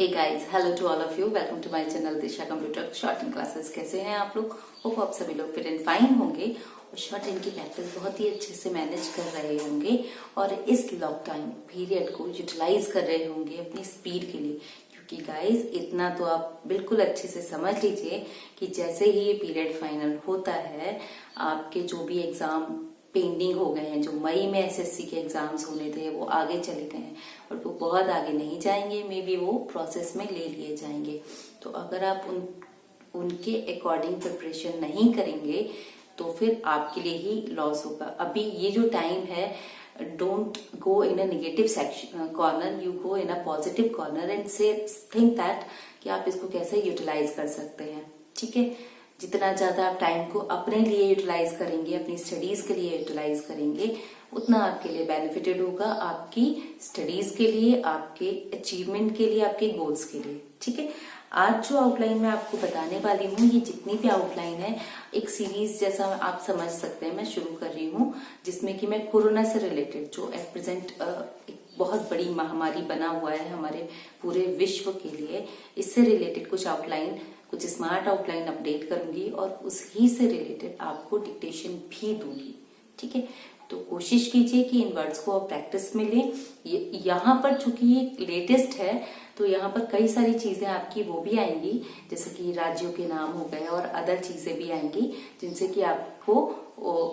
Hey guys, hello to all of you. Welcome to my channel Disha computer short and classes. कैसे हैं आप लोग? Hope आप सभी लोग फिट एंड फाइन होंगे और शॉर्ट एंड की प्रैक्टिस बहुत ही अच्छे से मैनेज कर रहे होंगे और इस लॉकडाउन पीरियड को यूटिलाइज कर रहे होंगे अपनी स्पीड के लिए। क्योंकि गाइस इतना तो आप बिल्कुल अच्छे से समझ लीजिए कि जैसे ही ये पीरियड फाइनल होता है, आपके जो भी एग्जाम पेंडिंग हो गए हैं, जो मई में एसएससी के एग्जाम्स होने थे वो आगे चले गए हैं और वो बहुत आगे नहीं जाएंगे, मे बी वो प्रोसेस में ले लिए जाएंगे। तो अगर आप उनके अकॉर्डिंग प्रिपरेशन नहीं करेंगे तो फिर आपके लिए ही लॉस होगा। अभी ये जो टाइम है, don't go in a negative section corner, you go in a positive corner and से थिंक दैट कि आप इसको कैसे यूटिलाइज कर सकते हैं। ठीक है, जितना ज्यादा आप टाइम को अपने लिए यूटिलाइज करेंगे, अपनी स्टडीज के लिए यूटिलाइज करेंगे, उतना आपके लिए बेनिफिटेड होगा, आपकी स्टडीज के लिए, आपके अचीवमेंट के लिए, आपके गोल्स के लिए। ठीक है, आज जो आउटलाइन मैं आपको बताने वाली हूँ, ये जितनी भी आउटलाइन है एक सीरीज जैसा आप समझ सकते हैं, मैं शुरू कर रही हूँ जिसमें कि मैं कोरोना से रिलेटेड, जो एट प्रेजेंट एक बहुत बड़ी महामारी बना हुआ है हमारे पूरे विश्व के लिए, इससे रिलेटेड कुछ आउटलाइन, कुछ स्मार्ट आउटलाइन अपडेट करूंगी और उसी से रिलेटेड आपको डिक्टेशन भी दूंगी। ठीक है, तो कोशिश कीजिए कि इन वर्ड्स को आप प्रैक्टिस में लें। यहाँ पर चूंकि ये लेटेस्ट है तो यहाँ पर कई सारी चीजें आपकी वो भी आएंगी, जैसे कि राज्यों के नाम हो गए और अदर चीजें भी आएंगी जिनसे कि आपको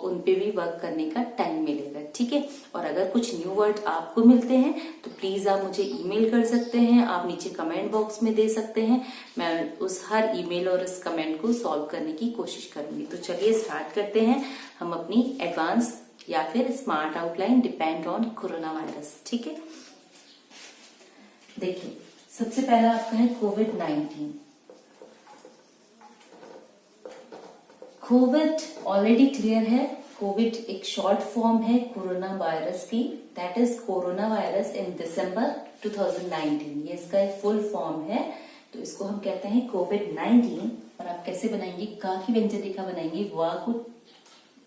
उन पे भी वर्क करने का टाइम मिलेगा। ठीक है, और अगर कुछ न्यू वर्ड आपको मिलते हैं तो प्लीज आप मुझे ईमेल कर सकते हैं, आप नीचे कमेंट बॉक्स में दे सकते हैं। मैं उस हर ईमेल और उस कमेंट को सॉल्व करने की कोशिश करूंगी। तो चलिए स्टार्ट करते हैं हम अपनी एडवांस या फिर smart outline depend on corona virus. ठीक है, देखिए सबसे पहला आपका है कोविड-19। कोविड ऑलरेडी क्लियर है, कोविड एक शॉर्ट फॉर्म है कोरोना वायरस की, that is corona virus in दिसंबर 2019। ये इसका एक फुल फॉर्म है, तो इसको हम कहते हैं कोविड-19। और आप कैसे बनाएंगे? का की व्यंजन रेखा बनाएंगे, वा को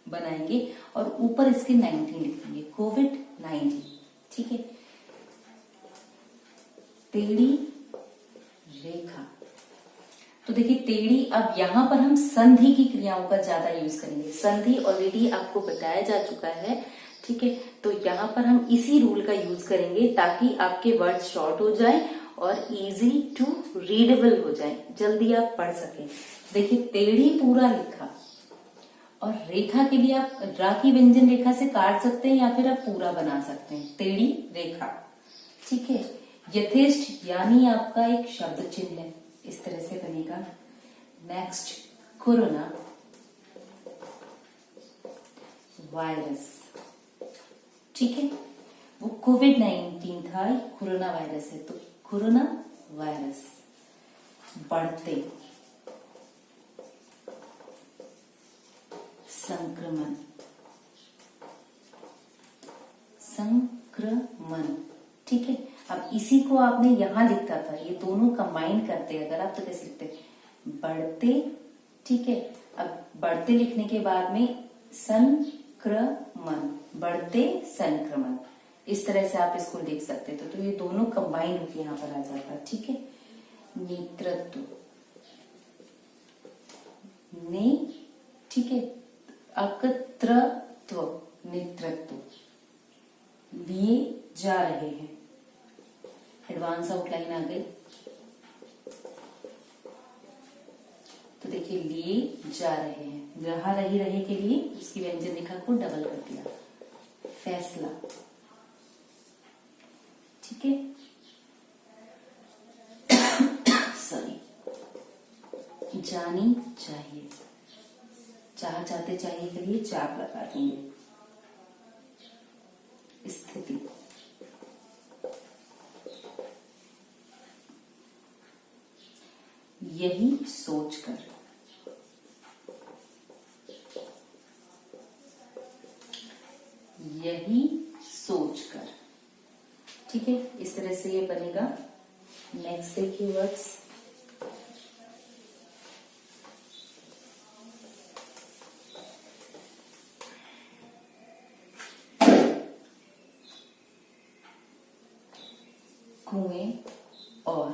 बनाएंगे और ऊपर इसके 19 लिखेंगे, कोविड-19। ठीक है, टेढ़ी रेखा। तो देखिए टेढ़ी, अब यहां पर हम संधि की क्रियाओं का ज्यादा यूज करेंगे। संधि ऑलरेडी आपको बताया जा चुका है। ठीक है, तो यहाँ पर हम इसी रूल का यूज करेंगे ताकि आपके वर्ड शॉर्ट हो जाए और इजी टू रीडेबल हो जाए, जल्दी आप पढ़ सकें। देखिए टेढ़ी पूरा लिखा और रेखा के लिए आप रा की व्यंजन रेखा से काट सकते हैं या फिर आप पूरा बना सकते हैं, टेढ़ी रेखा। ठीक है, यथेष्ट यानी आपका एक शब्द चिन्ह है, इस तरह से बनेगा। Next, corona virus. ठीक है, वो कोविड-19 था, कोरोना वायरस है, तो कोरोना वायरस। बढ़ते, संक्रमण, संक्रमण। ठीक है, अब इसी को आपने यहां लिखा था, ये दोनों कंबाइन करते अगर आप तो कैसे लिखते? बढ़ते। ठीक है, अब बढ़ते लिखने के बाद में संक्रमण, बढ़ते संक्रमण, इस तरह से आप इसको लिख सकते थे। तो ये दोनों कंबाइन होकर यहाँ पर आ जाता। ठीक है, नेतृत्व, ने, ठीक है, अकतृत्व, नेतृत्व, लिए जा रहे हैं। एडवांस आउटलाइन आ गई। तो देखिए लिए जा रहे हैं, रहा रही रहे के लिए उसकी व्यंजन रेखा को डबल कर दिया। फैसला। ठीक है, सॉरी, जानी चाहिए, चाहते चाहिए के लिए चाप लगा देंगे। स्थिति, यही सोचकर, यही सोचकर। ठीक है, इस तरह से ये बनेगा। नेक्स्ट देखिए वर्ड्स, कुएं और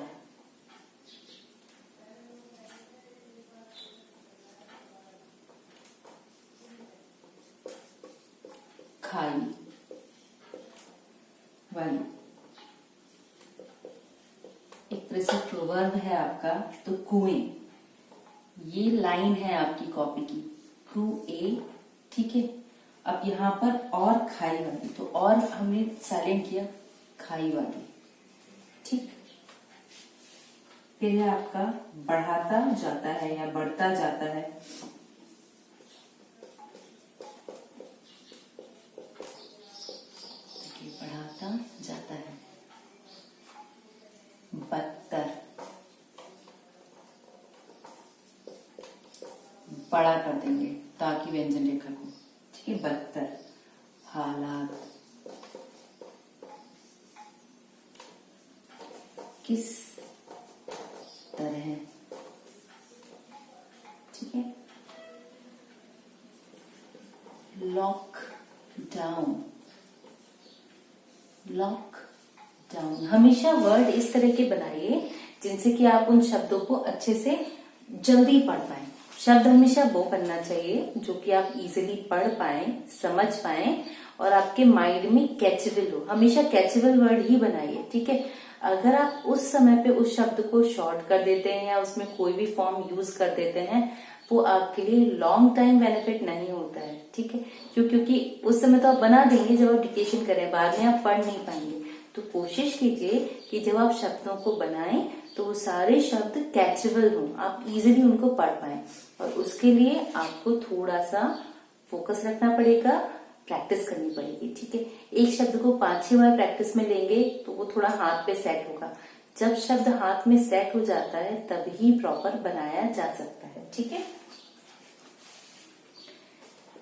वाली, एक तरह से प्रोवर्ब है आपका। तो कुएं, ये लाइन है आपकी कॉपी की, कुएं, ठीक है। अब यहाँ पर और खाई वाली, तो और हमने साइलेंट किया, खाई वाली, ठीक। फिर है आपका बढ़ाता जाता है या बढ़ता जाता है, बढ़ाता जाता है, बदतर, बड़ा कर देंगे ताकि व्यंजन रेखा को, ठीक है, बदतर, हालात, किस तरह, ठीक है, लॉक डाउन, लॉक डाउन। हमेशा वर्ड इस तरह के बनाइए जिनसे कि आप उन शब्दों को अच्छे से जल्दी पढ़ पाए। शब्द हमेशा वो बनना चाहिए जो कि आप इजीली पढ़ पाए, समझ पाए और आपके माइंड में कैचेबल हो। हमेशा कैचेबल वर्ड ही बनाइए, ठीक है। अगर आप उस समय पे उस शब्द को शॉर्ट कर देते हैं या उसमें कोई भी फॉर्म यूज कर देते हैं, वो आपके लिए लॉन्ग टाइम बेनिफिट नहीं होता है, ठीक है। क्योंकि उस समय तो आप बना देंगे जब आप डिक्टेशन करें, बाद में आप पढ़ नहीं पाएंगे। तो कोशिश कीजिए कि जब आप शब्दों को बनाएं तो वो सारे शब्द कैचेबल हों, आप इजीली उनको पढ़ पाएं। और उसके लिए आपको थोड़ा सा फोकस रखना पड़ेगा, प्रैक्टिस करनी पड़ेगी, ठीक है। एक शब्द को 5-6 बार प्रैक्टिस में लेंगे तो वो थोड़ा हाथ पे सेट होगा। जब शब्द हाथ में सेट हो जाता है तभी प्रॉपर बनाया जा सकता है, ठीक है।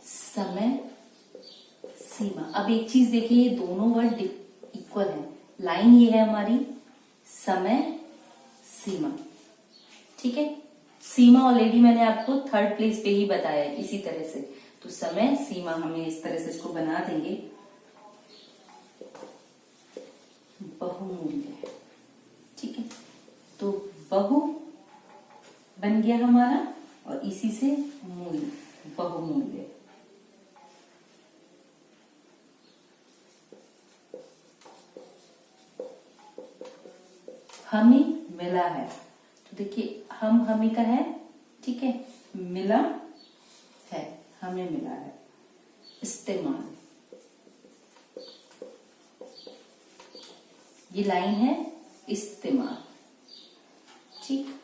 समय, सीमा। अब एक चीज देखिए, ये दोनों वर्ड इक्वल है। लाइन ये है हमारी, समय, सीमा, ठीक है। सीमा ऑलरेडी मैंने आपको थर्ड प्लेस पे ही बताया है इसी तरह से। तो समय, सीमा, हमें इस तरह से इसको बना देंगे, बहुमूल्य, ठीक है। तो बहु बन गया हमारा और इसी से मूल्य, बहुमूल्य। हमें मिला है, तो देखिए हमी का है, ठीक है, मिला है, हमें मिला है। इस्तेमाल, ये लाइन है, इस्तेमाल, ठीक।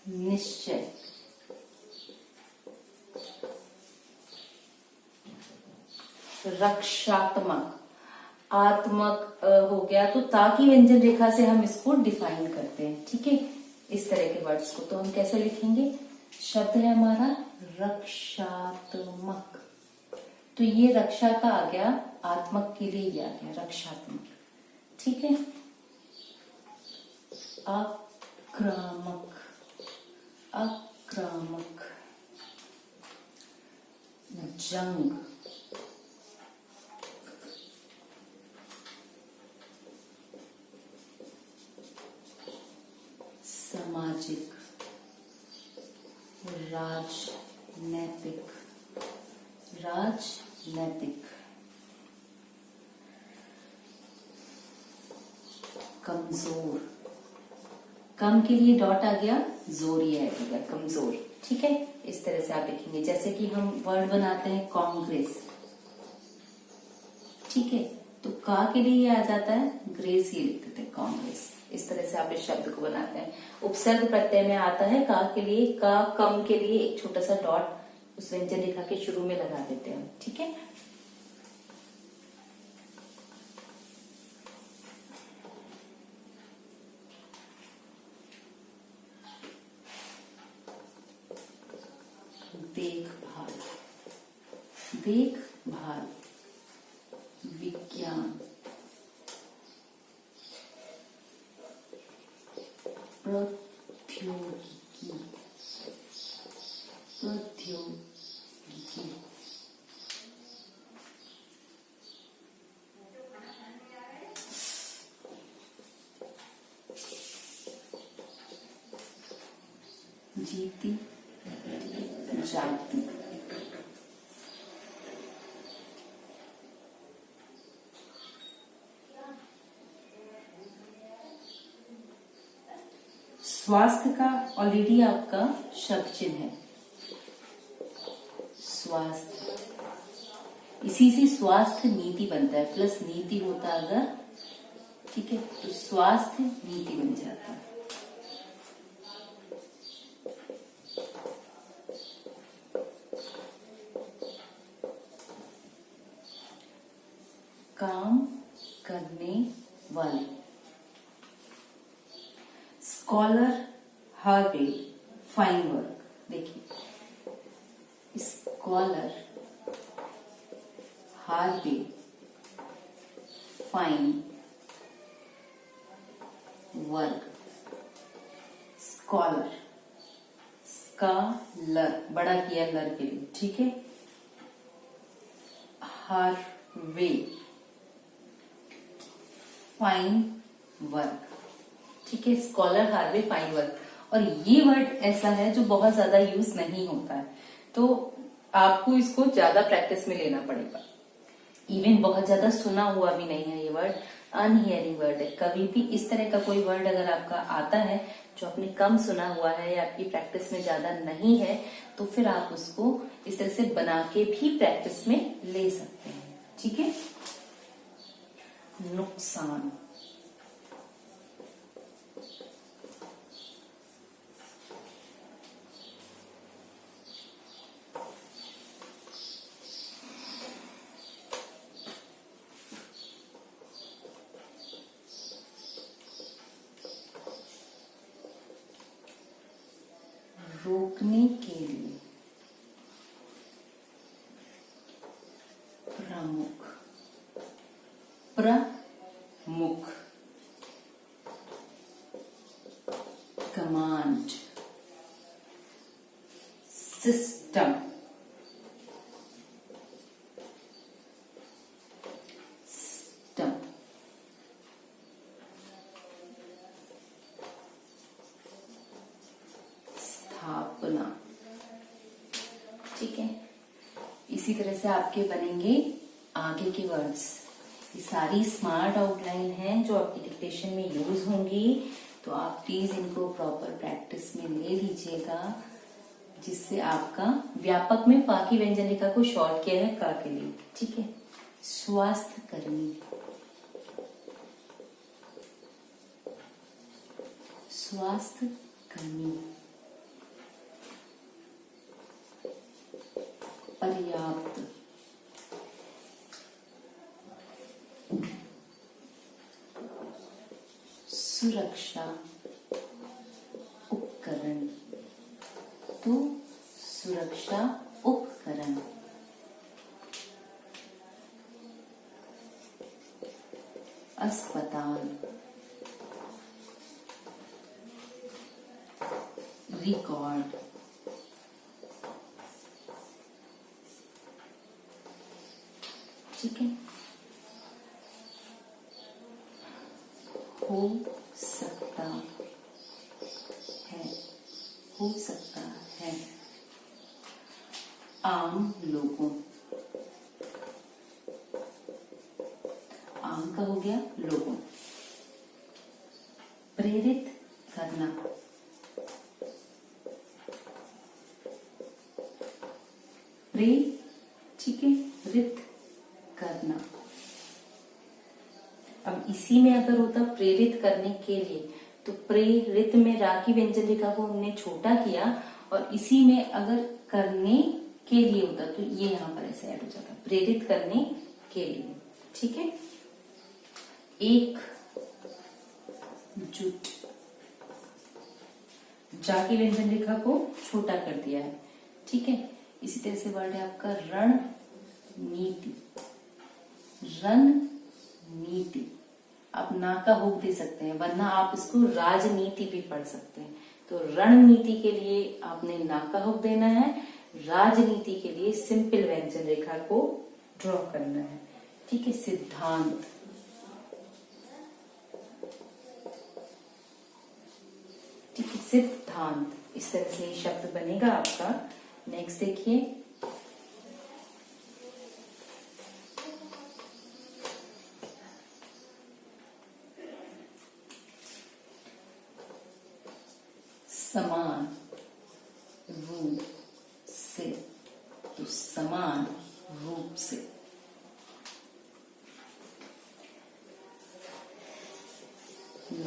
निश्चय, रक्षात्मक, आत्मक हो गया तो ताकि व्यंजन रेखा से हम इसको डिफाइन करते हैं, ठीक है। इस तरह के वर्ड्स को तो हम कैसे लिखेंगे, शब्द है हमारा रक्षात्मक, तो ये रक्षा का आ गया, आत्मक के लिए ये आ गया रक्षात्मक, ठीक है। आक्रामक, आक्रामक, जंग, सामाजिक, राजनैतिक, राजनैतिक, कमजोर, कम के लिए डॉट आ गया, जोर ये आएगा, कमजोर, ठीक है। इस तरह से आप लिखेंगे। जैसे कि हम वर्ड बनाते हैं कांग्रेस, ठीक है, तो का के लिए ये आ जाता है, ग्रेस ये लिख देते हैं, कांग्रेस। इस तरह से आप इस शब्द को बनाते हैं। उपसर्ग प्रत्यय में आता है का के लिए, का कम के लिए एक छोटा सा डॉट उस व्यंजन रेखा के शुरू में लगा देते हैं, ठीक है। देखभाल, देखभाल, विज्ञान, प्रौद्योगिकी, प्रौद्योगिकी, जीती जाती, स्वास्थ्य का ऑलरेडी आपका शब्द चिन्ह है, स्वास्थ्य, इसी से स्वास्थ्य नीति बनता है, प्लस नीति होता अगर, ठीक है, तो स्वास्थ्य नीति बन जाता है। काम करने वाले, स्कॉलर हार्वे फाइन वर्क, देखिए scholar Harvey fine work, scholar, scholar बड़ा किया लर के लिए, ठीक है, हार्वे फाइन वर्क, ठीक है, स्कॉलर हार्वे फाइन वर्क। और ये वर्ड ऐसा है जो बहुत ज्यादा यूज नहीं होता है, तो आपको इसको ज्यादा प्रैक्टिस में लेना पड़ेगा। इवन बहुत ज्यादा सुना हुआ भी नहीं है ये वर्ड, अनहियरिंग वर्ड है। कभी भी इस तरह का कोई वर्ड अगर आपका आता है जो आपने कम सुना हुआ है या आपकी प्रैक्टिस में ज्यादा नहीं है, तो फिर आप उसको इस तरह से बना के भी प्रैक्टिस में ले सकते हैं, ठीक है। नुकसान, रोकने के लिए, प्रमुख, प्रमुख, कमांड, सिस्टम, सिस्टम, स्थापना, ठीक है। इसी तरह से आपके बनेंगे आगे के वर्ड्स। ये सारी स्मार्ट आउटलाइन हैं जो आपकी डिक्टेशन में यूज होंगी, तो आप प्लीज इनको प्रॉपर प्रैक्टिस में ले लीजिएगा, जिससे आपका व्यापक में पा की व्यंजन रेखा को शॉर्ट किया है का के लिए, ठीक है। स्वास्थ्य कर्मी, स्वास्थ्य कर्मी, पर्याप्त, सुरक्षा उपकरण, तो सुरक्षा उपकरण, अस्पताल, रिकॉर्ड, ठीक है। हो सकता है, हो सकता है, आम लोगों, आम का हो गया लोगों, प्रेरित करना, प्रे, ठीक है, रित करना। अब इसी में अगर होता प्रेरित करने के लिए, तो प्रेरित में रा की व्यंजन रेखा को हमने छोटा किया, और इसी में अगर करने के लिए होता तो ये यहाँ पर ऐसे ऐड हो जाता, प्रेरित करने के लिए, ठीक है। एक जुट, जा की व्यंजन रेखा को छोटा कर दिया है, ठीक है। इसी तरह से वर्ड है आपका रणनीति, रणनीति, आप ना का हुक दे सकते हैं, वरना आप इसको राजनीति भी पढ़ सकते हैं। तो रणनीति के लिए आपने ना का हुक देना है, राजनीति के लिए सिंपल व्यंजन रेखा को ड्रॉ करना है, ठीक है। सिद्धांत, ठीक है, सिद्धांत, इस तरह से शब्द बनेगा आपका। नेक्स्ट देखिए, समान रूप से, तो समान रूप से।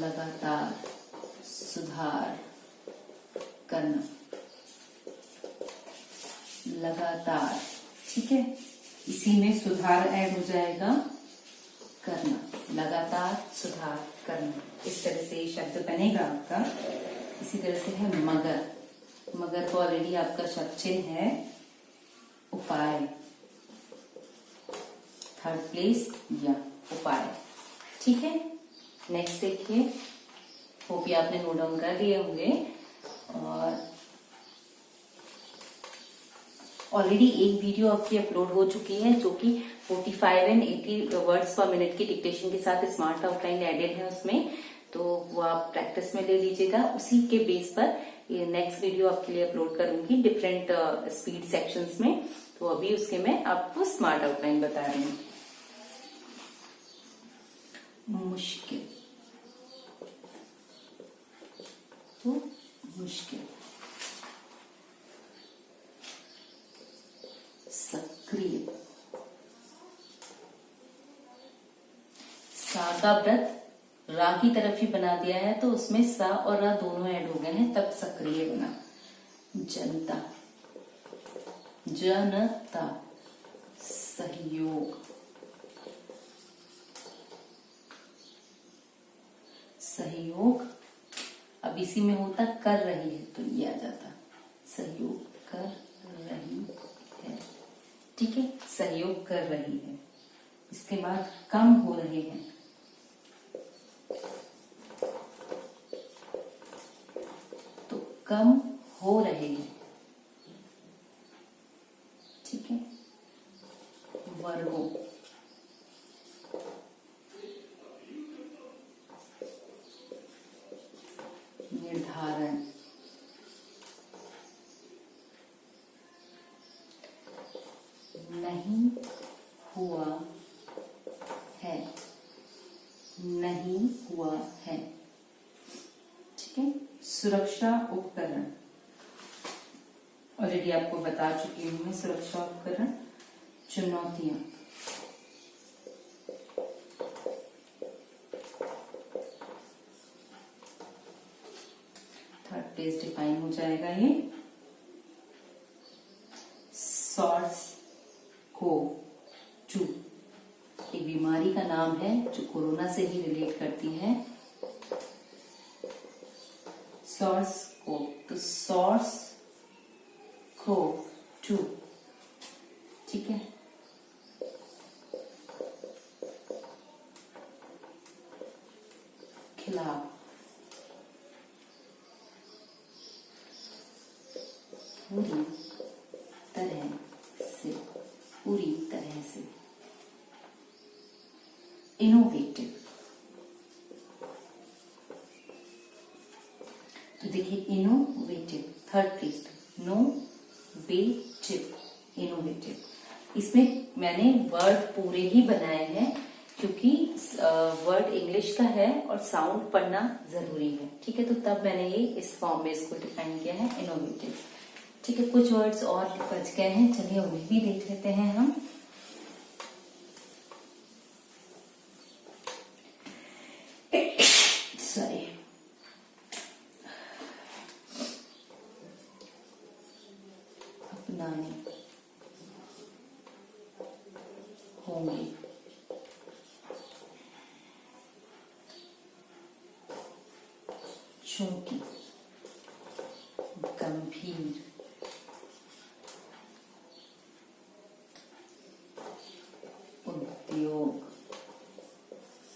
लगातार सुधार करना, लगातार, ठीक है, इसी में सुधार ऐड हो जाएगा, करना, लगातार सुधार करना। इस तरह से शब्द बनेगा आपका। इसी तरह से है मगर, मगर को ऑलरेडी आपका शब्द चिन्ह है उपाय, थर्ड प्लेस या उपाय, ठीक है। नेक्स्ट देखिए, होप ये आपने नोट डाउन कर लिए होंगे। और ऑलरेडी एक वीडियो आपकी अपलोड हो चुकी है जो कि 45 एंड 80 वर्ड्स पर मिनट की डिक्टेशन के साथ स्मार्ट आउटलाइन एडेड है उसमें, तो वो आप प्रैक्टिस में ले लीजिएगा। उसी के बेस पर ये नेक्स्ट वीडियो आपके लिए अपलोड करूंगी डिफरेंट स्पीड सेक्शंस में। तो अभी उसके मैं आपको स्मार्ट आउटलाइन बता रही हूँ। मुश्किल, तो मुश्किल। सक्रिय, सा का व्रत रा की तरफ ही बना दिया है, तो उसमें सा और रा दोनों ऐड हो गए हैं, तब सक्रिय बना। जनता, जनता। सहयोग, सहयोग। अब इसी में होता कर रही है, तो ये आ जाता सहयोग कर रही है, ठीक है, सहयोग कर रही है। इसके बाद कम हो रहे हैं, तो कम हो रहे हैं, ठीक है। वर्गों, निर्धारण, नहीं हुआ है, नहीं हुआ है, ठीक है। सुरक्षा उपकरण, ऑलरेडी आपको बता चुकी हूं मैं, सुरक्षा उपकरण। चुनौतियां, थर्ड प्लेस डिफाइन हो जाएगा ये। सॉर्स को टू, एक बीमारी का नाम है जो कोरोना से ही रिलेट करती है। सॉर्स को, तो सॉर्स को टू, ठीक है। खिलाफ, पूरी तरह से, पूरी तरह से। इनोवेटिव, तो देखिए इनोवेटिव, थर्ड प्लेस, नोवेटिव, इनोवेटिव। इसमें मैंने वर्ड पूरे ही बनाए हैं क्योंकि वर्ड इंग्लिश का है और साउंड पढ़ना जरूरी है, ठीक है। तो तब मैंने ये इस फॉर्म में इसको डिफाइन किया है, इनोवेटिव, ठीक है। कुछ वर्ड्स और बच गए हैं, चलिए उन्हें भी देख लेते हैं हम। सॉरी, अपनाने होंगे, चूंकि, गंभीर, उद्योग,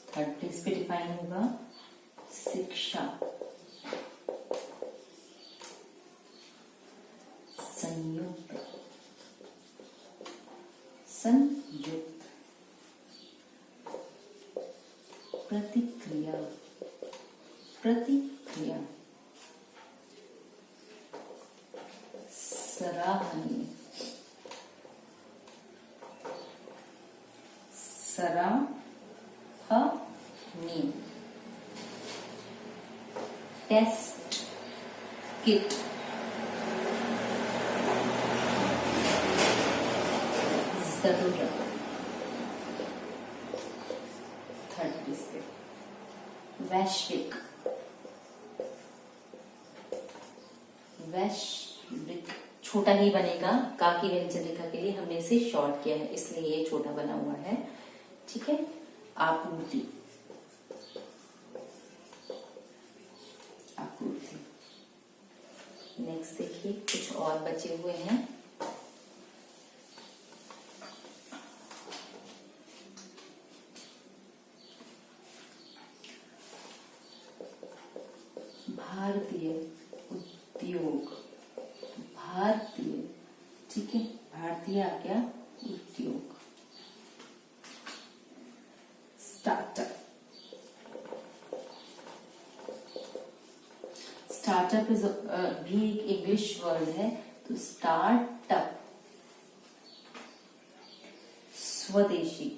थर्ड प्लेस पे डिफाइन होगा। शिक्षा, संयुक्त, संयुक्त, प्रतिक्रिया, प्रतिक्रिया, सराहनीय, सराहनीय, टेस्ट, किट, जरूरत, थर्ड पीस पे वैश्विक, वैश्विक छोटा ही बनेगा, का की व्यंजन रेखा के लिए हमने इसे शॉर्ट किया है, इसलिए ये छोटा बना हुआ है। ठीक है। आपूर्ति, आपूर्ति। नेक्स्ट देखिए कुछ और बचे हुए हैं। भारतीय उद्योग, भारतीय, ठीक है, भारतीय आ गया उद्योग। स्टार्टअप, स्टार्टअप इज भी एक इंग्लिश वर्ड है, तो स्टार्टअप। स्वदेशी,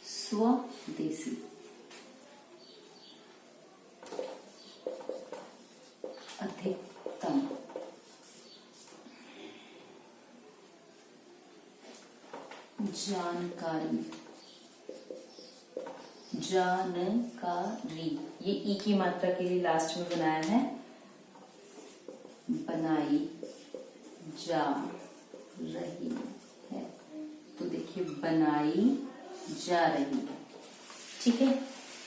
स्वदेशी। अधिकतम, जानकारी, जानकारी। ये ई की मात्रा के लिए लास्ट में बनाया है, बनाई जा रही है, तो देखिए बनाई जा रही है। ठीक है।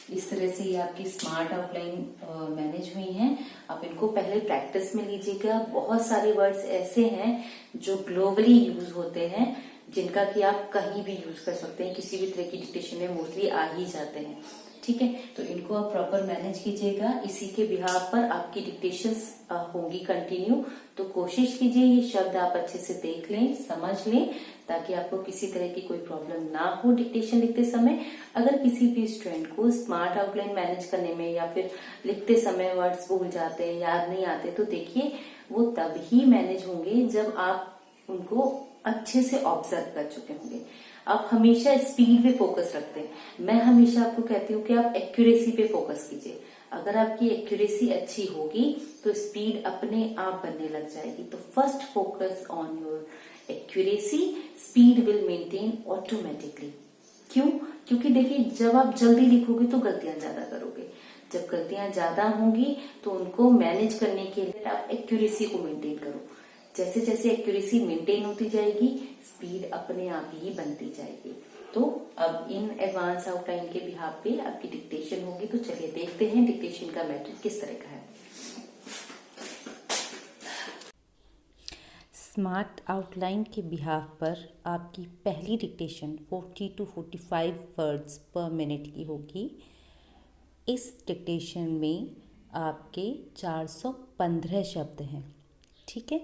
इस तरह से ये आपकी स्मार्ट आउटलाइन मैनेज हुई हैं। आप इनको पहले प्रैक्टिस में लीजिएगा। बहुत सारे वर्ड्स ऐसे हैं जो ग्लोबली यूज होते हैं, जिनका कि आप कहीं भी यूज कर सकते हैं, किसी भी तरह की डिक्टेशन में मोस्टली आ ही जाते हैं। ठीक है। तो इनको आप प्रॉपर मैनेज कीजिएगा। इसी के बिहाफ पर आपकी डिक्टेशंस होंगी कंटिन्यू, तो कोशिश कीजिए ये शब्द आप अच्छे से देख लें, समझ लें, ताकि आपको किसी तरह की कोई प्रॉब्लम ना हो डिक्टेशन लिखते समय। अगर किसी भी स्टूडेंट को स्मार्ट आउटलाइन मैनेज करने में या फिर लिखते समय वर्ड्स भूल जाते हैं, याद नहीं आते, तो देखिए वो तब ही मैनेज होंगे जब आप उनको अच्छे से ऑब्जर्व कर चुके होंगे। आप हमेशा स्पीड पे फोकस रखते हैं। मैं हमेशा आपको कहती हूँ कि आप एक्यूरेसी पे फोकस कीजिए। अगर आपकी एक्यूरेसी अच्छी होगी तो स्पीड अपने आप बनने लग जाएगी। तो first focus on your accuracy, speed will maintain automatically. क्यों? क्योंकि देखिए जब आप जल्दी लिखोगे तो गलतियां ज्यादा करोगे, जब गलतियां ज्यादा होंगी तो उनको मैनेज करने के लिए आप एक्यूरेसी को मेंटेन करो। जैसे जैसे एक्यूरेसी मेंटेन होती जाएगी, स्पीड अपने आप ही बनती जाएगी। तो अब इन एडवांस आउटलाइन के बिहाफ पे आपकी डिक्टेशन होगी। तो चलिए देखते हैं डिक्टेशन का मेथड किस तरह का है। स्मार्ट आउटलाइन के बिहाफ पर आपकी पहली डिक्टेशन 40 to 45 वर्ड्स पर मिनट की होगी। इस डिक्टेशन में आपके 415 शब्द हैं। ठीक है।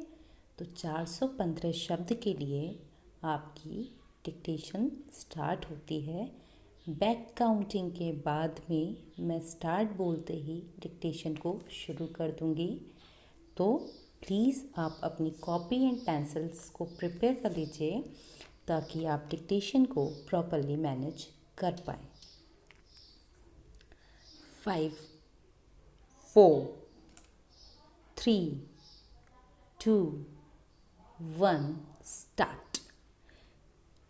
तो 415 शब्द के लिए आपकी डिक्टेशन स्टार्ट होती है। बैक काउंटिंग के बाद में मैं स्टार्ट बोलते ही डिक्टेशन को शुरू कर दूंगी। तो प्लीज़ आप अपनी कॉपी एंड पेंसिल्स को प्रिपेयर कर लीजिए ताकि आप डिक्टेशन को प्रॉपरली मैनेज कर पाएँ। 5, 4, 3, 2, 1 स्टार्ट।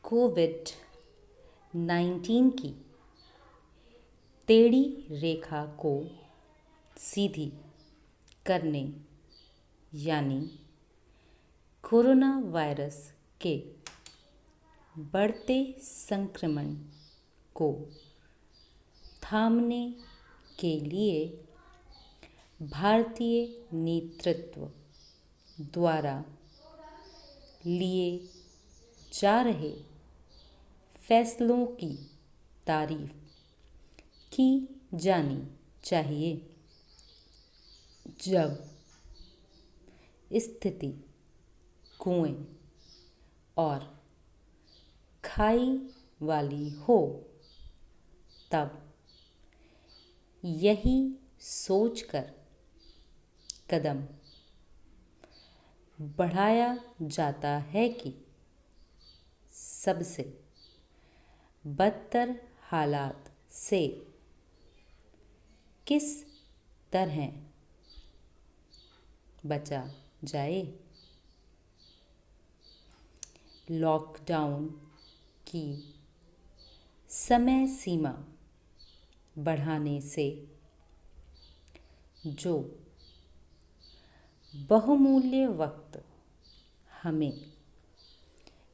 कोविड-19 की टेढ़ी रेखा को सीधी करने यानी कोरोना वायरस के बढ़ते संक्रमण को थामने के लिए भारतीय नेतृत्व द्वारा लिए जा रहे फैसलों की तारीफ की जानी चाहिए। जब स्थिति कुएं और खाई वाली हो तब यही सोचकर कदम बढ़ाया जाता है कि सबसे बदतर हालात से किस तरह बचा जाए। लॉकडाउन की समय सीमा बढ़ाने से जो बहुमूल्य वक्त हमें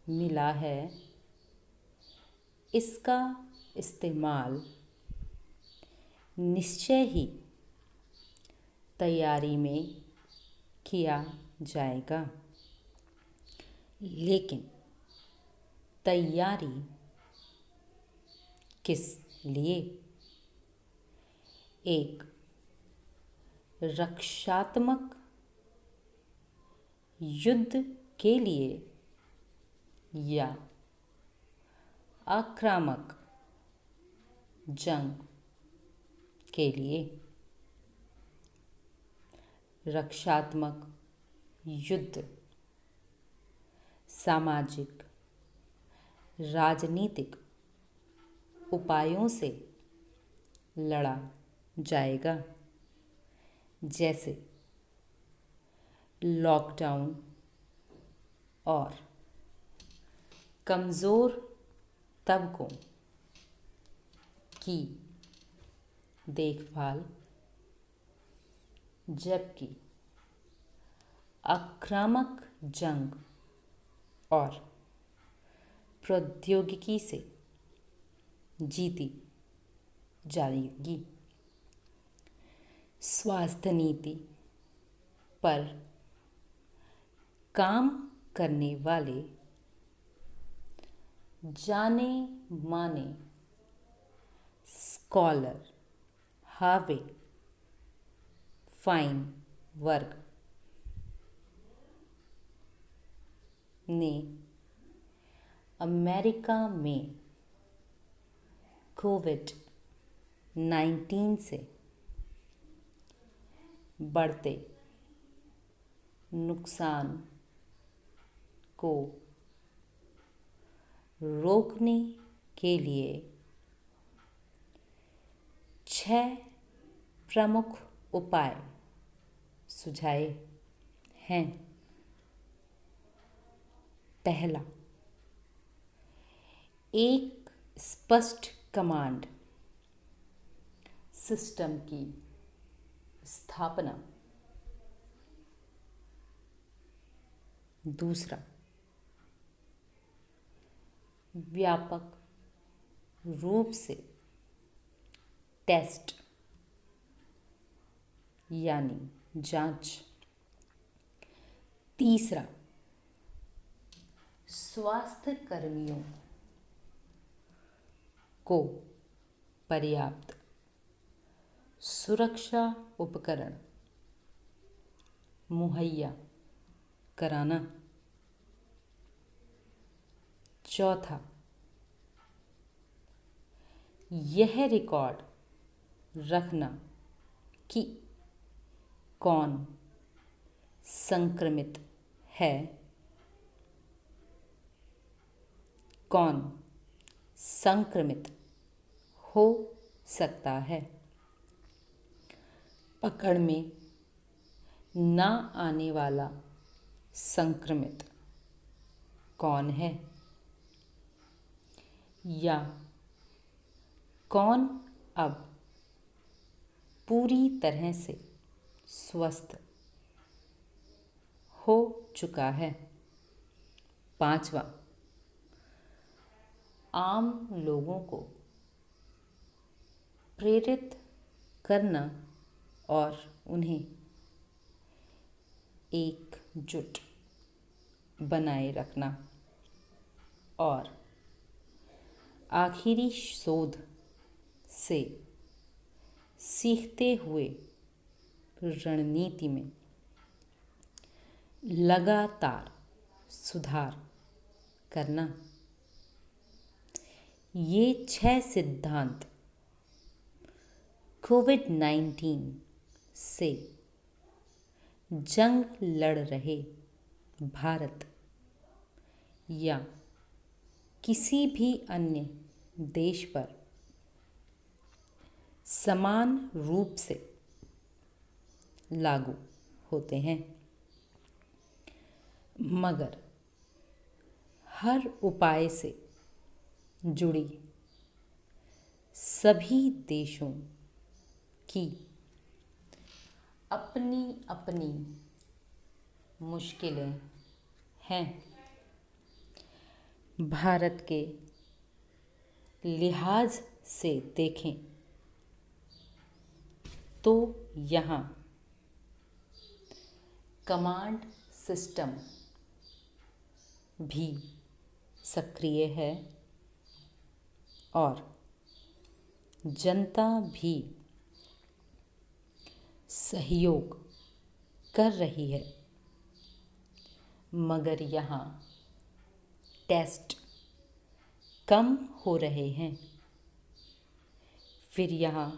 मिला है, इसका इस्तेमाल निश्चय ही तैयारी में किया जाएगा। लेकिन तैयारी किस लिए? एक रक्षात्मक युद्ध के लिए या आक्रामक जंग के लिए? रक्षात्मक युद्ध सामाजिक राजनीतिक उपायों से लड़ा जाएगा, जैसे लॉकडाउन और कमज़ोर तबकों की देखभाल, जबकि आक्रामक जंग और प्रौद्योगिकी से जीती जाएगी। स्वास्थ्य नीति पर काम करने वाले जाने माने स्कॉलर हार्वे फाइनबर्ग ने अमेरिका में कोविड-19 से बढ़ते नुकसान को रोकने के लिए 6 प्रमुख उपाय सुझाए हैं। पहला, एक स्पष्ट कमांड सिस्टम की स्थापना। दूसरा, व्यापक रूप से टेस्ट यानी जांच। तीसरा, स्वास्थ्य कर्मियों को पर्याप्त सुरक्षा उपकरण मुहैया कराना। चौथा, यह रिकॉर्ड रखना कि कौन संक्रमित है, कौन संक्रमित हो सकता है, पकड़ में ना आने वाला संक्रमित कौन है, या कौन अब पूरी तरह से स्वस्थ हो चुका है। पांचवा, आम लोगों को प्रेरित करना और उन्हें एकजुट बनाए रखना। और आखिरी शोध से सीखते हुए रणनीति में लगातार सुधार करना। ये 6 सिद्धांत कोविड-19 से जंग लड़ रहे भारत या किसी भी अन्य देश पर समान रूप से लागू होते हैं, मगर हर उपाय से जुड़ी सभी देशों की अपनी अपनी मुश्किलें हैं। भारत के लिहाज से देखें तो यहाँ कमांड सिस्टम भी सक्रिय है और जनता भी सहयोग कर रही है, मगर यहाँ टेस्ट कम हो रहे हैं। फिर यहाँ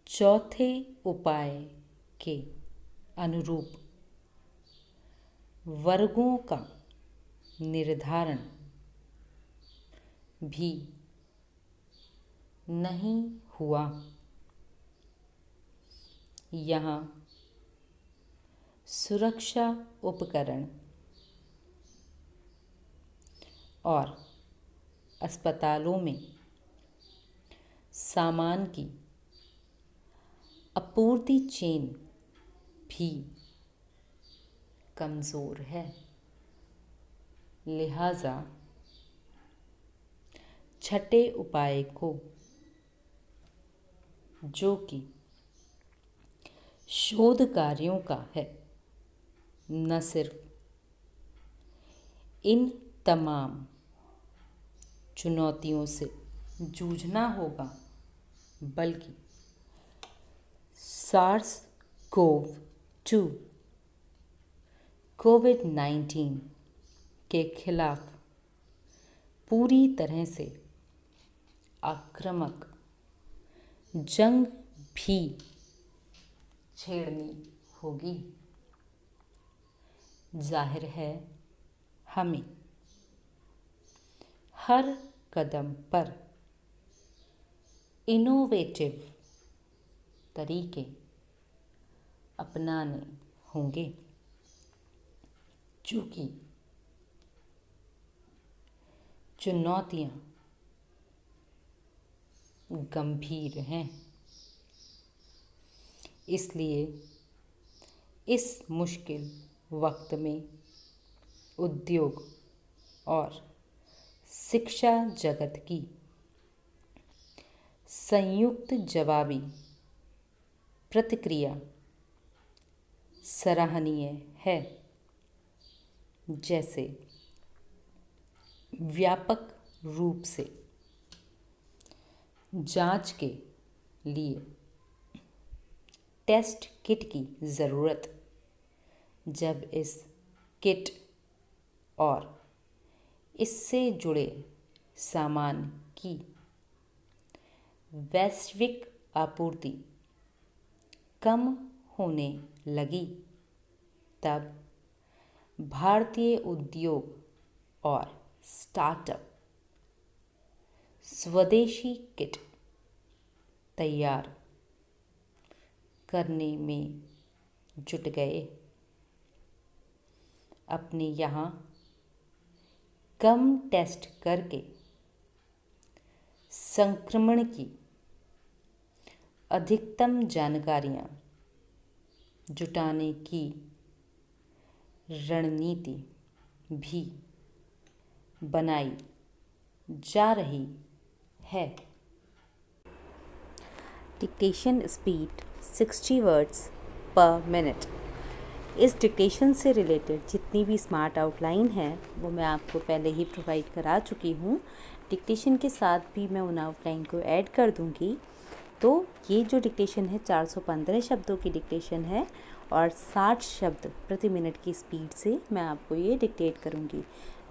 चौथे उपाय के अनुरूप वर्गों का निर्धारण भी नहीं हुआ। यहाँ सुरक्षा उपकरण और अस्पतालों में सामान की आपूर्ति चेन भी कमज़ोर है। लिहाजा छठे उपाय को, जो कि शोध कार्यों का है, न सिर्फ इन तमाम चुनौतियों से जूझना होगा, बल्कि SARS-CoV-2 कोविड-19 के खिलाफ पूरी तरह से आक्रामक जंग भी छेड़नी होगी। जाहिर है, हमें हर कदम पर इनोवेटिव तरीके अपनाने होंगे, चूँकि चुनौतियाँ गंभीर हैं। इसलिए इस मुश्किल वक्त में उद्योग और शिक्षा जगत की संयुक्त जवाबी प्रतिक्रिया सराहनीय है। जैसे व्यापक रूप से जांच के लिए टेस्ट किट की ज़रूरत, जब इस किट और इससे जुड़े सामान की वैश्विक आपूर्ति कम होने लगी, तब भारतीय उद्योग और स्टार्टअप स्वदेशी किट तैयार करने में जुट गए। अपने यहाँ कम टेस्ट करके संक्रमण की अधिकतम जानकारियाँ जुटाने की रणनीति भी बनाई जा रही है। डिक्टेशन स्पीड 60 वर्ड्स पर मिनट। इस डिक्टेशन से रिलेटेड जितनी भी स्मार्ट आउटलाइन है वो मैं आपको पहले ही प्रोवाइड करा चुकी हूँ। डिक्टेशन के साथ भी मैं उन आउटलाइन को ऐड कर दूँगी। तो ये जो डिक्टेशन है 415 शब्दों की डिक्टेशन है और 60 शब्द प्रति मिनट की स्पीड से मैं आपको ये डिक्टेट करूँगी।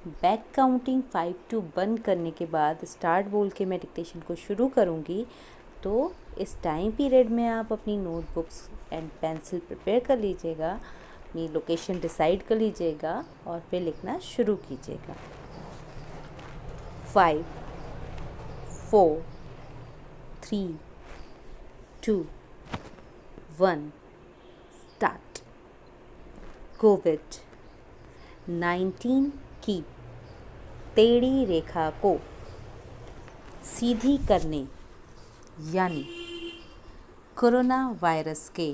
बैक काउंटिंग 5 to 1 करने के बाद स्टार्ट बोल के मैं डिक्टेशन को शुरू करूँगी। तो इस टाइम पीरियड में आप अपनी नोटबुक्स एंड पेंसिल प्रिपेयर कर लीजिएगा, अपनी लोकेशन डिसाइड कर लीजिएगा और फिर लिखना शुरू कीजिएगा। 5 4 3, 2, 1 स्टार्ट। कोविड-19 की टेढ़ी रेखा को सीधी करने यानी कोरोना वायरस के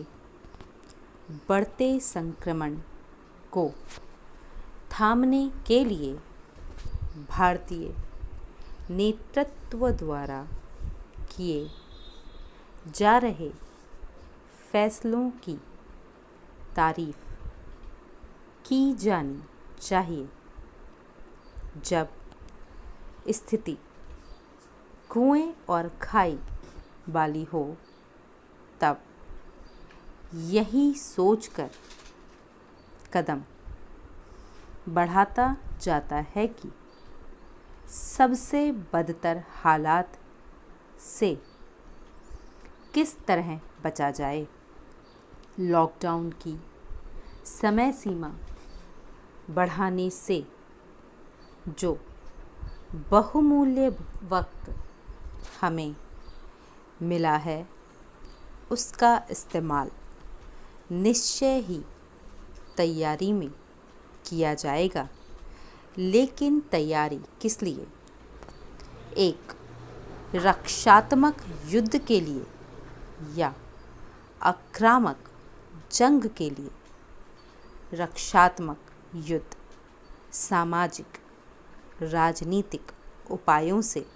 बढ़ते संक्रमण को थामने के लिए भारतीय नेतृत्व द्वारा किए जा रहे फैसलों की तारीफ की जानी चाहिए। जब स्थिति कुएं और खाई वाली हो तब यही सोचकर कदम बढ़ाता जाता है कि सबसे बदतर हालात से किस तरह बचा जाए। लॉकडाउन की समय सीमा बढ़ाने से जो बहुमूल्य वक्त हमें मिला है उसका इस्तेमाल निश्चय ही तैयारी में किया जाएगा। लेकिन तैयारी किस लिए? एक रक्षात्मक युद्ध के लिए या आक्रामक जंग के लिए? रक्षात्मक युद्ध सामाजिक राजनीतिक उपायों से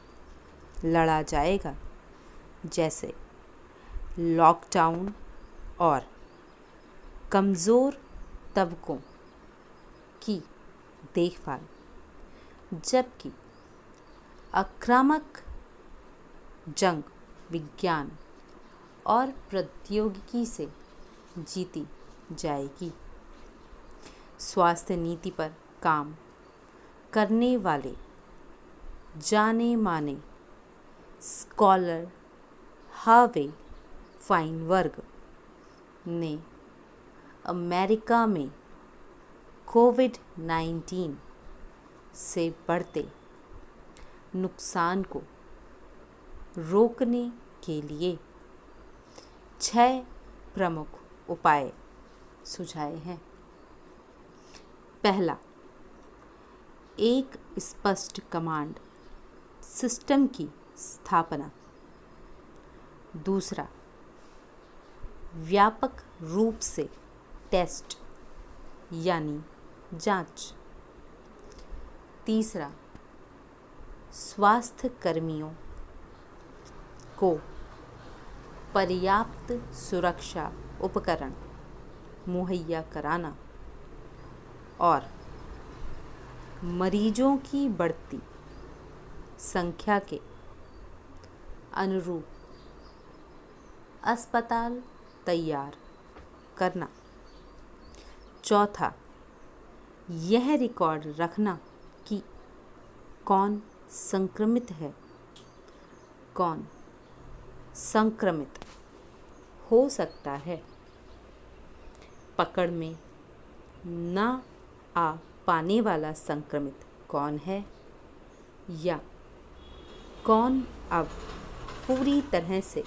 लड़ा जाएगा, जैसे लॉकडाउन और कमज़ोर तबकों की देखभाल, जबकि आक्रामक जंग विज्ञान और प्रौद्योगिकी से जीती जाएगी। स्वास्थ्य नीति पर काम करने वाले जाने माने स्कॉलर हार्वे फाइनबर्ग ने अमेरिका में कोविड-19 से बढ़ते नुकसान को रोकने के लिए 6 प्रमुख उपाय सुझाए हैं। पहला, एक स्पष्ट कमांड सिस्टम की स्थापना। दूसरा, व्यापक रूप से टेस्ट यानी जांच। तीसरा, स्वास्थ्य कर्मियों को पर्याप्त सुरक्षा उपकरण मुहैया कराना और मरीजों की बढ़ती संख्या के अनुरूप अस्पताल तैयार करना। चौथा, यह रिकॉर्ड रखना कि कौन संक्रमित है, कौन संक्रमित हो सकता है, पकड़ में ना आ पाने वाला संक्रमित कौन है या कौन अब पूरी तरह से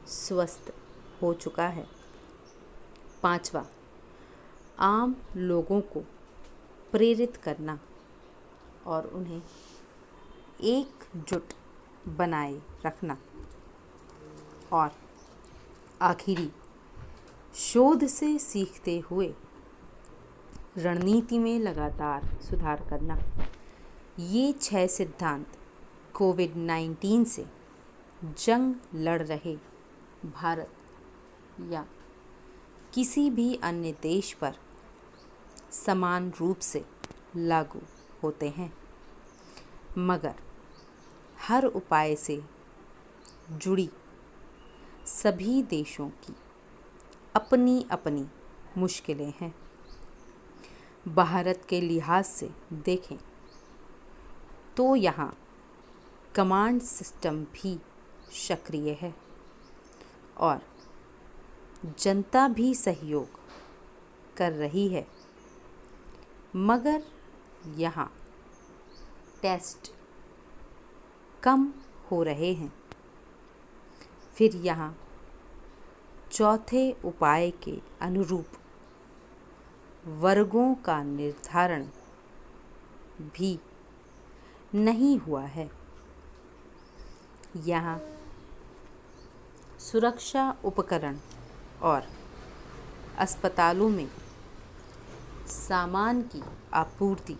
स्वस्थ हो चुका है। पांचवा, आम लोगों को प्रेरित करना और उन्हें एकजुट बनाए रखना। और आखिरी, शोध से सीखते हुए रणनीति में लगातार सुधार करना। ये 6 सिद्धांत कोविड-19 से जंग लड़ रहे भारत या किसी भी अन्य देश पर समान रूप से लागू होते हैं, मगर हर उपाय से जुड़ी सभी देशों की अपनी अपनी मुश्किलें हैं। भारत के लिहाज से देखें तो यहाँ कमांड सिस्टम भी सक्रिय है और जनता भी सहयोग कर रही है, मगर यहाँ टेस्ट कम हो रहे हैं। फिर यहाँ चौथे उपाय के अनुरूप वर्गों का निर्धारण भी नहीं हुआ है। यहाँ सुरक्षा उपकरण और अस्पतालों में सामान की आपूर्ति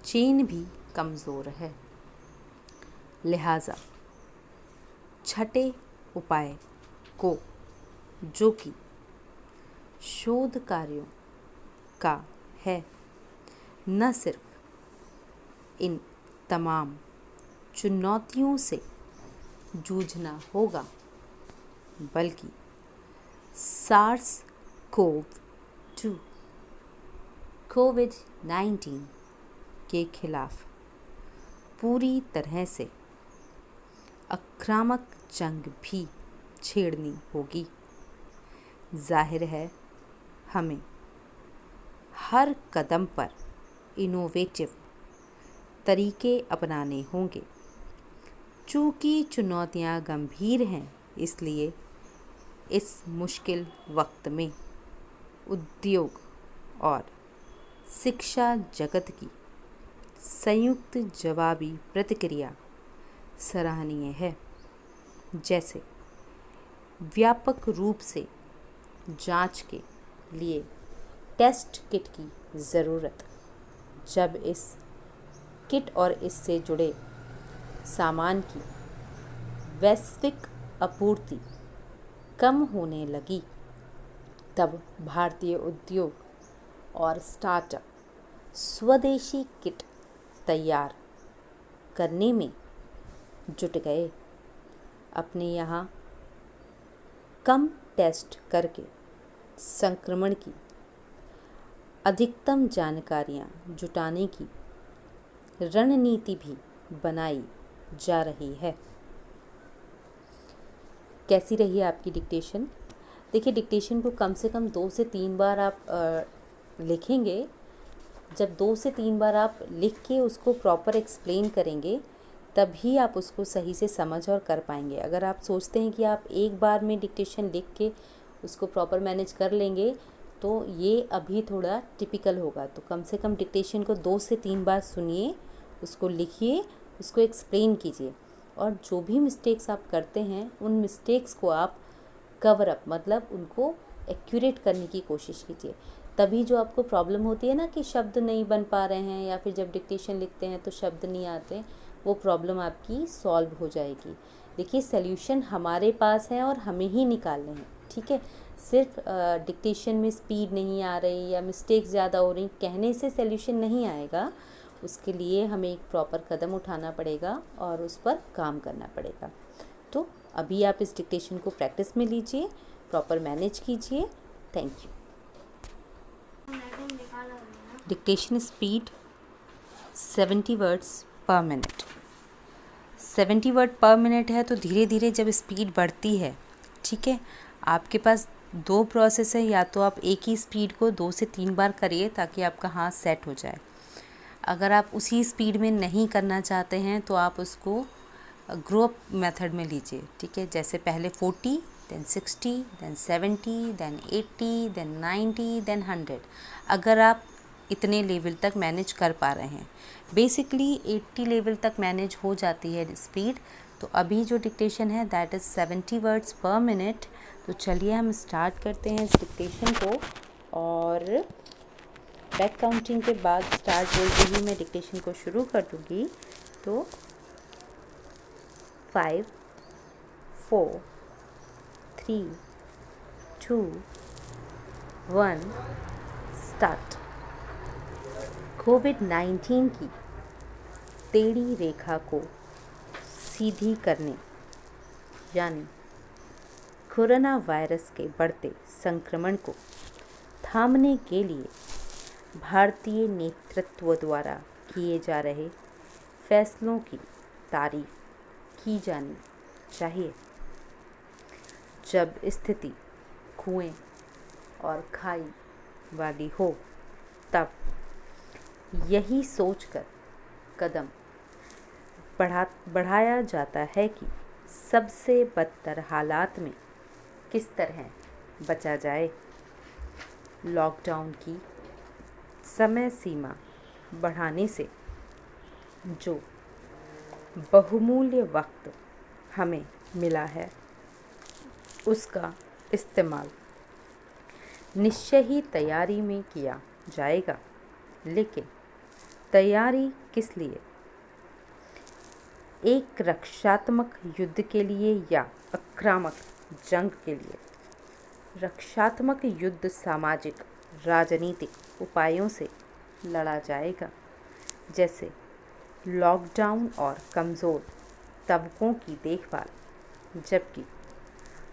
चेन भी कमज़ोर है। लिहाजा छठे उपाय को, जो कि शोध कार्यों का है, न सिर्फ इन तमाम चुनौतियों से जूझना होगा, बल्कि SARS-CoV-2 कोविड-19 के खिलाफ पूरी तरह से आक्रामक जंग भी छेड़नी होगी। जाहिर है हमें हर कदम पर इनोवेटिव तरीके अपनाने होंगे। चूँकि चुनौतियाँ गंभीर हैं, इसलिए इस मुश्किल वक्त में उद्योग और शिक्षा जगत की संयुक्त जवाबी प्रतिक्रिया सराहनीय है। जैसे व्यापक रूप से जांच के लिए टेस्ट किट की ज़रूरत, जब इस किट और इससे जुड़े सामान की वैश्विक आपूर्ति कम होने लगी, तब भारतीय उद्योग और स्टार्टअप स्वदेशी किट तैयार करने में जुट गए। अपने यहाँ कम टेस्ट करके संक्रमण की अधिकतम जानकारियाँ जुटाने की रणनीति भी बनाई जा रही है। कैसी रही आपकी डिक्टेशन? देखिए, डिक्टेशन को कम से कम 2 से 3 बार आप लिखेंगे। जब 2 से 3 बार आप लिख के उसको प्रॉपर एक्सप्लेन करेंगे, तभी आप उसको सही से समझ और कर पाएंगे। अगर आप सोचते हैं कि आप एक बार में डिक्टेशन लिख के उसको प्रॉपर मैनेज कर लेंगे, तो ये अभी थोड़ा टिपिकल होगा। तो कम से कम डिक्टेशन को 2 से 3 बार सुनिए, उसको लिखिए, उसको एक्सप्लेन कीजिए, और जो भी मिस्टेक्स आप करते हैं उन मिस्टेक्स को आप कवर अप, मतलब उनको एक्यूरेट करने की कोशिश कीजिए। तभी जो आपको प्रॉब्लम होती है ना कि शब्द नहीं बन पा रहे हैं, या फिर जब डिक्टेशन लिखते हैं तो शब्द नहीं आते, वो प्रॉब्लम आपकी सॉल्व हो जाएगी। देखिए, सल्यूशन हमारे पास है और हमें ही निकालने हैं, ठीक है। सिर्फ डिक्टेशन में स्पीड नहीं आ रही या मिस्टेक्स ज़्यादा हो रही कहने से सल्यूशन नहीं आएगा। उसके लिए हमें एक प्रॉपर कदम उठाना पड़ेगा और उस पर काम करना पड़ेगा। तो अभी आप इस डिक्टेशन को प्रैक्टिस में लीजिए, प्रॉपर मैनेज कीजिए। Thank you. Dictation speed 70 words पर मिनट। 70 वर्ड पर मिनट है, तो धीरे धीरे जब स्पीड बढ़ती है, ठीक है, आपके पास 2 प्रोसेस है। या तो आप एक ही स्पीड को 2 से 3 बार करिए ताकि आपका हाथ सेट हो जाए। अगर आप उसी स्पीड में नहीं करना चाहते हैं तो आप उसको ग्रो अप मेथड में लीजिए, ठीक है। जैसे पहले 40, then 60, then 70, then 80, then 90, then 100। अगर आप इतने लेवल तक मैनेज कर पा रहे हैं, बेसिकली 80 लेवल तक मैनेज हो जाती है स्पीड। तो अभी जो डिक्टेशन है दैट इज़ 70 वर्ड्स पर मिनट। तो चलिए हम स्टार्ट करते हैं इस डिक्टेशन को, और बैक काउंटिंग के बाद स्टार्ट बोलते ही मैं डिक्टेशन को शुरू कर दूँगी। तो 5, 4, 3, 2, 1 स्टार्ट। कोविड-19 की टेढ़ी रेखा को सीधी करने, यानी कोरोना वायरस के बढ़ते संक्रमण को थामने के लिए भारतीय नेतृत्व द्वारा किए जा रहे फैसलों की तारीफ की जानी चाहिए। जब स्थिति कुएं और खाई वाली हो, तब यही सोचकर कदम बढ़ाया जाता है कि सबसे बदतर हालात में किस तरह बचा जाए। लॉकडाउन की समय सीमा बढ़ाने से जो बहुमूल्य वक्त हमें मिला है उसका इस्तेमाल निश्चय ही तैयारी में किया जाएगा, लेकिन तैयारी किस लिए? एक रक्षात्मक युद्ध के लिए या आक्रामक जंग के लिए? रक्षात्मक युद्ध सामाजिक राजनीतिक उपायों से लड़ा जाएगा, जैसे लॉकडाउन और कमज़ोर तबकों की देखभाल, जबकि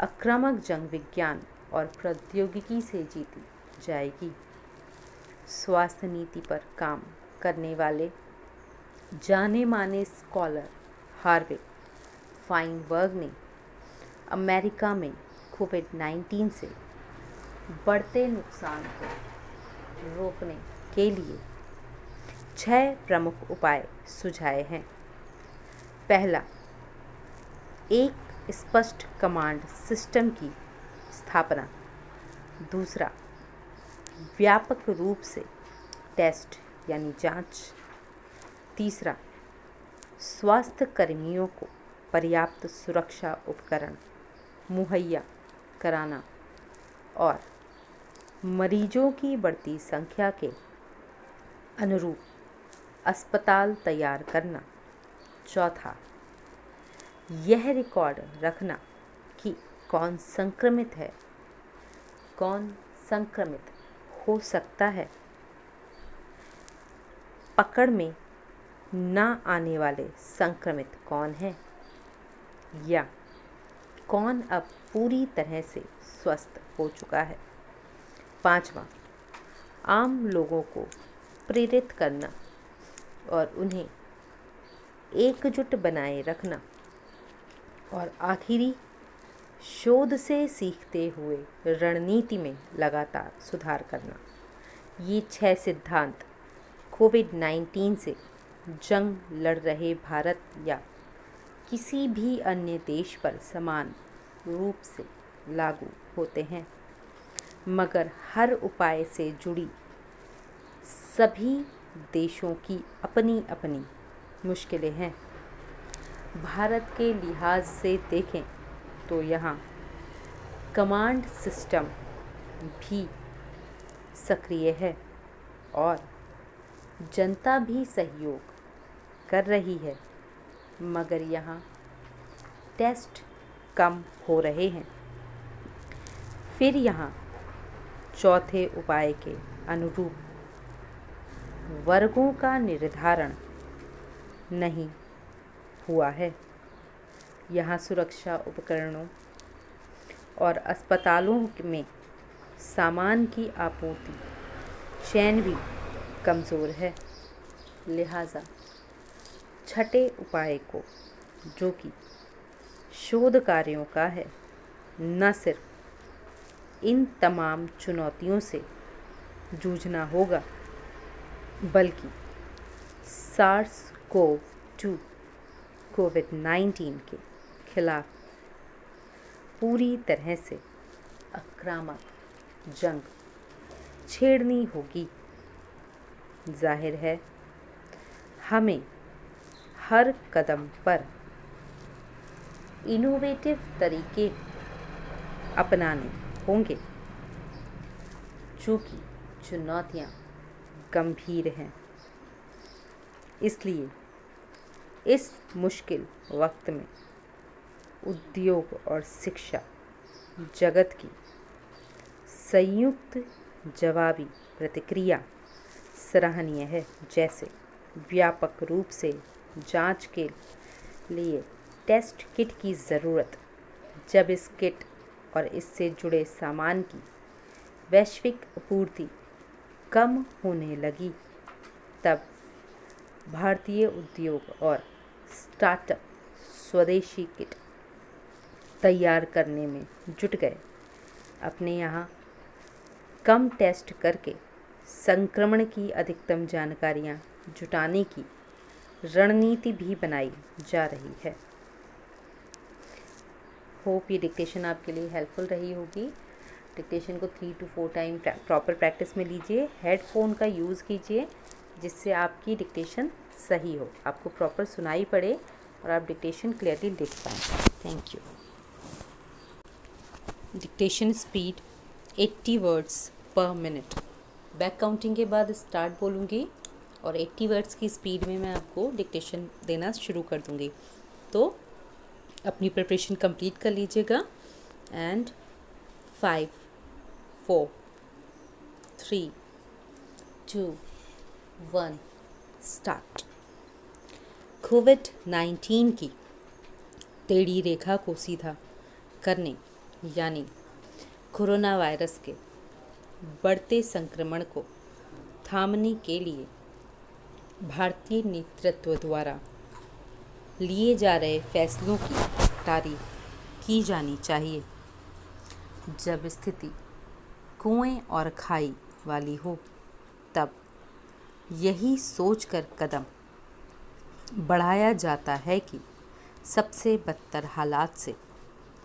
आक्रामक जंग विज्ञान और प्रौद्योगिकी से जीती जाएगी। स्वास्थ्य नीति पर काम करने वाले जाने माने स्कॉलर हार्वे फाइनबर्ग ने अमेरिका में कोविड-19 से बढ़ते नुकसान को रोकने के लिए 6 प्रमुख उपाय सुझाए हैं। पहला, एक स्पष्ट कमांड सिस्टम की स्थापना। दूसरा, व्यापक रूप से टेस्ट यानी जांच। तीसरा, स्वास्थ्य कर्मियों को पर्याप्त सुरक्षा उपकरण मुहैया कराना और मरीजों की बढ़ती संख्या के अनुरूप अस्पताल तैयार करना। चौथा, यह रिकॉर्ड रखना कि कौन संक्रमित है, कौन संक्रमित हो सकता है, पकड़ में ना आने वाले संक्रमित कौन है या कौन अब पूरी तरह से स्वस्थ हो चुका है। पांचवा, आम लोगों को प्रेरित करना और उन्हें एकजुट बनाए रखना। और आखिरी, शोध से सीखते हुए रणनीति में लगातार सुधार करना। ये 6 सिद्धांत कोविड-19 से जंग लड़ रहे भारत या किसी भी अन्य देश पर समान रूप से लागू होते हैं, मगर हर उपाय से जुड़ी सभी देशों की अपनी अपनी मुश्किलें हैं। भारत के लिहाज से देखें तो यहाँ कमांड सिस्टम भी सक्रिय है और जनता भी सहयोग कर रही है, मगर यहाँ टेस्ट कम हो रहे हैं। फिर यहाँ चौथे उपाय के अनुरूप वर्गों का निर्धारण नहीं हुआ है। यहाँ सुरक्षा उपकरणों और अस्पतालों में सामान की आपूर्ति चेन भी कमज़ोर है। लिहाजा छठे उपाय को, जो कि शोध कार्यों का है, न सिर्फ इन तमाम चुनौतियों से जूझना होगा, बल्कि SARS-CoV-2 कोविड-19 के खिलाफ पूरी तरह से आक्रामक जंग छेड़नी होगी। जाहिर है हमें हर कदम पर इनोवेटिव तरीके अपनाने होंगे, चूँकि चुनौतियाँ गंभीर हैं। इसलिए इस मुश्किल वक्त में उद्योग और शिक्षा जगत की संयुक्त जवाबी प्रतिक्रिया सराहनीय है। जैसे व्यापक रूप से जांच के लिए टेस्ट किट की ज़रूरत। जब इस किट और इससे जुड़े सामान की वैश्विक आपूर्ति कम होने लगी, तब भारतीय उद्योग और स्टार्टअप स्वदेशी किट तैयार करने में जुट गए। अपने यहाँ कम टेस्ट करके संक्रमण की अधिकतम जानकारियाँ जुटाने की रणनीति भी बनाई जा रही है। होप ये डिक्टेशन आपके लिए हेल्पफुल रही होगी। डिक्टेशन को 3 to 4 टाइम प्रॉपर प्रैक्टिस में लीजिए। हेडफोन का यूज़ कीजिए जिससे आपकी डिक्टेशन सही हो, आपको प्रॉपर सुनाई पड़े और आप डिक्टेशन क्लियरली लिख पाएँ। Thank you. Dictation speed 80 words पर मिनट। बैक काउंटिंग के बाद स्टार्ट बोलूँगी और 80 वर्ड्स की स्पीड में मैं आपको डिक्टेशन देना शुरू कर दूँगी। तो अपनी प्रिपरेशन कंप्लीट कर लीजिएगा। And 5 4 3 2 1 start. कोविड-19 की टेढ़ी रेखा को सीधा करने यानी कोरोना वायरस के बढ़ते संक्रमण को थामने के लिए भारतीय नेतृत्व द्वारा लिए जा रहे फैसलों की तारीफ की जानी चाहिए। जब स्थिति कुएं और खाई वाली हो तब यही सोचकर कदम बढ़ाया जाता है कि सबसे बदतर हालात से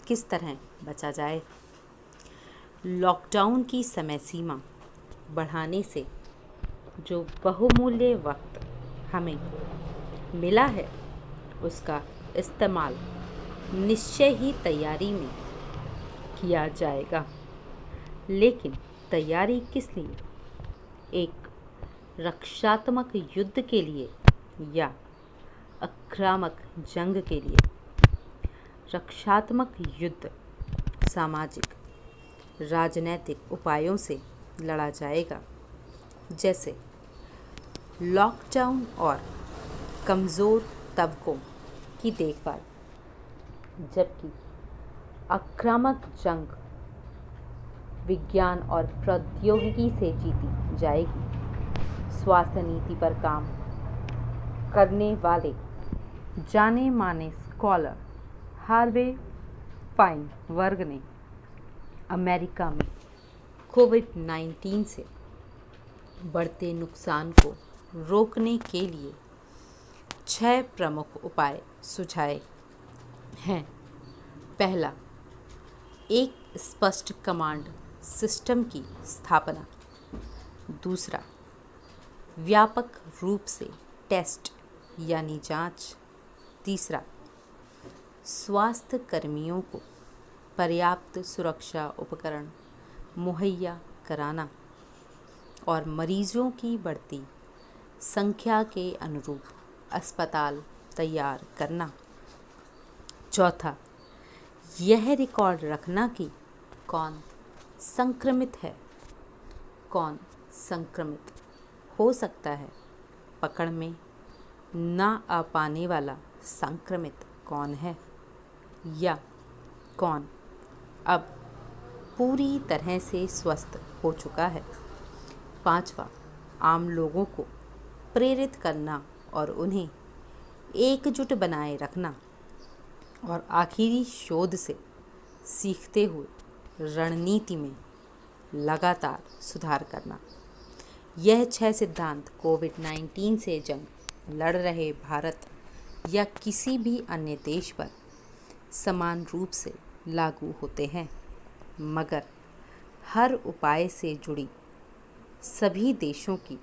किस तरह बचा जाए। लॉकडाउन की समय सीमा बढ़ाने से जो बहुमूल्य वक्त हमें मिला है उसका इस्तेमाल निश्चय ही तैयारी में किया जाएगा। लेकिन तैयारी किस लिए? एक रक्षात्मक युद्ध के लिए या आक्रामक जंग के लिए? रक्षात्मक युद्ध सामाजिक राजनैतिक उपायों से लड़ा जाएगा, जैसे लॉकडाउन और कमज़ोर तबकों की देखभाल, जबकि आक्रामक जंग विज्ञान और प्रौद्योगिकी से जीती जाएगी। स्वास्थ्य नीति पर काम करने वाले जाने माने स्कॉलर हार्वे वाइनबर्ग ने अमेरिका में कोविड-19 से बढ़ते नुकसान को रोकने के लिए 6 प्रमुख उपाय सुझाए हैं। पहला, एक स्पष्ट कमांड सिस्टम की स्थापना। दूसरा, व्यापक रूप से टेस्ट यानी जांच। तीसरा, स्वास्थ्य कर्मियों को पर्याप्त सुरक्षा उपकरण मुहैया कराना और मरीजों की बढ़ती संख्या के अनुरूप अस्पताल तैयार करना। चौथा, यह रिकॉर्ड रखना कि कौन संक्रमित है, कौन संक्रमित हो सकता है, पकड़ में ना आ पाने वाला संक्रमित कौन है या कौन अब पूरी तरह से स्वस्थ हो चुका है। पांचवा, आम लोगों को प्रेरित करना और उन्हें एकजुट बनाए रखना। और आखिरी, शोध से सीखते हुए रणनीति में लगातार सुधार करना। यह 6 सिद्धांत कोविड-19 से जंग लड़ रहे भारत या किसी भी अन्य देश पर समान रूप से लागू होते हैं, मगर हर उपाय से जुड़ी सभी देशों की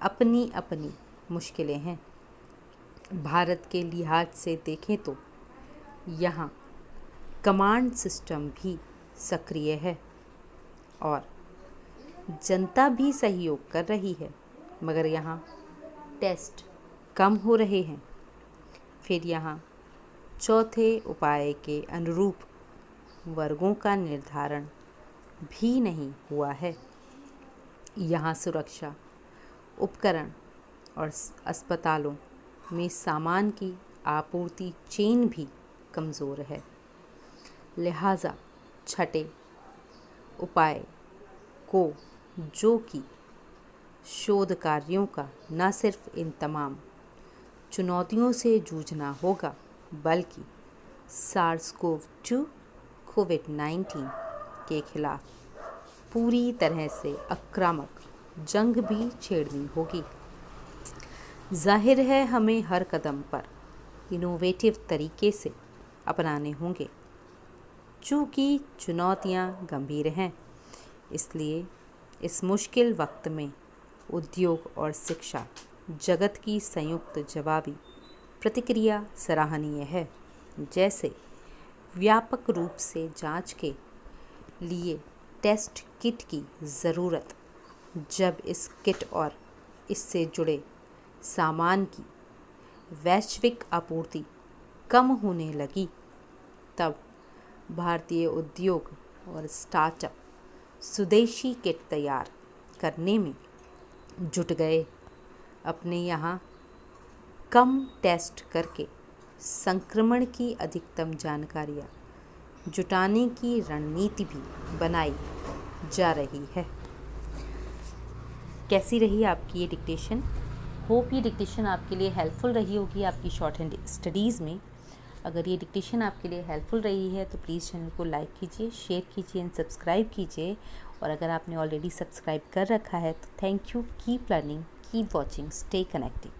अपनी अपनी मुश्किलें हैं। भारत के लिहाज से देखें तो यहाँ कमांड सिस्टम भी सक्रिय है और जनता भी सहयोग कर रही है, मगर यहाँ टेस्ट कम हो रहे हैं। फिर यहाँ चौथे उपाय के अनुरूप वर्गों का निर्धारण भी नहीं हुआ है। यहाँ सुरक्षा उपकरण और अस्पतालों में सामान की आपूर्ति चेन भी कमज़ोर है। लिहाजा छठे उपाय को, जो कि शोध कार्यों का, न सिर्फ इन तमाम चुनौतियों से जूझना होगा बल्कि SARS-CoV-2 कोविड-19 के खिलाफ पूरी तरह से आक्रामक जंग भी छेड़नी होगी। जाहिर है हमें हर कदम पर इनोवेटिव तरीके से अपनाने होंगे। चूँकि चुनौतियाँ गंभीर हैं, इसलिए इस मुश्किल वक्त में उद्योग और शिक्षा जगत की संयुक्त जवाबी प्रतिक्रिया सराहनीय है। जैसे व्यापक रूप से जांच के लिए टेस्ट किट की ज़रूरत, जब इस किट और इससे जुड़े सामान की वैश्विक आपूर्ति कम होने लगी, तब भारतीय उद्योग और स्टार्टअप स्वदेशी किट तैयार करने में जुट गए। अपने यहाँ कम टेस्ट करके संक्रमण की अधिकतम जानकारियाँ जुटाने की रणनीति भी बनाई जा रही है। कैसी रही आपकी ये डिक्टेशन? होप ये डिक्टेशन आपके लिए हेल्पफुल रही होगी आपकी शॉर्ट हैंड स्टडीज़ में। अगर ये डिक्टेशन आपके लिए हेल्पफुल रही है तो प्लीज़ चैनल को लाइक कीजिए, शेयर कीजिए एंड सब्सक्राइब कीजिए। और अगर आपने ऑलरेडी सब्सक्राइब कर रखा है तो thank you. Keep learning, keep watching, stay connected.